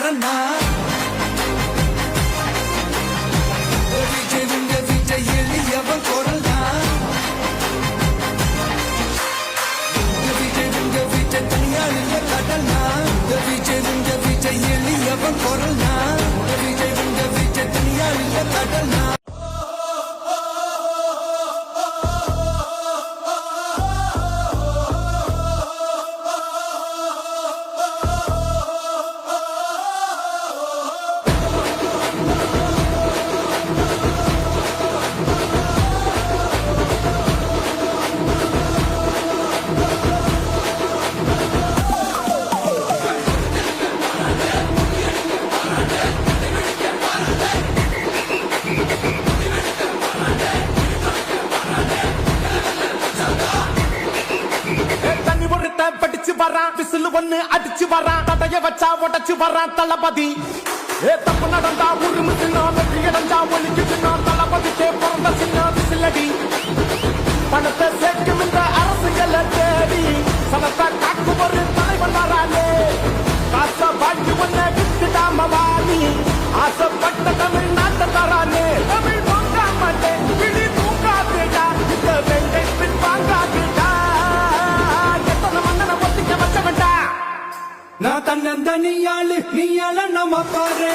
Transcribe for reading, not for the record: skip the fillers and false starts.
காரனா விஜய் எளியவன் குரல்னா விஜய் தனியாள் இல்ல கடல்னா விஜய் எளியவன் குரல்னா விஜய் தனியாள் இல்ல கடல்னா படிச்சு வரான் விசில் ஒண்ணு அடிச்சு வரான் தடைய வச்சா உடச்சு வரான் தளபதி தப்பு நடந்தா உருமு சின்ன வெற்றி அடைஞ்சா ஒலிக்கு சின்ன தளபதிக்கே பிறந்த சின்ன விசிலடி பணத்தை சேர்க்கும் இந்த அரசுகளை தேடி சனத்தை காக்கும் ஒரு தலைவன் வரானே காசை வாங்கி ஒன்ன விட்டுடாம வாணி ஆசைப்பட்ட தமிழ்நாட்டை தரானே தமிழ் பொங்கா மாட்டேன் விழி தூங்காதேடா இந்த வெங்கை பின் வாங்காதேடா நான் தன்னந்தனியாளு நீயால நம்ம பாரு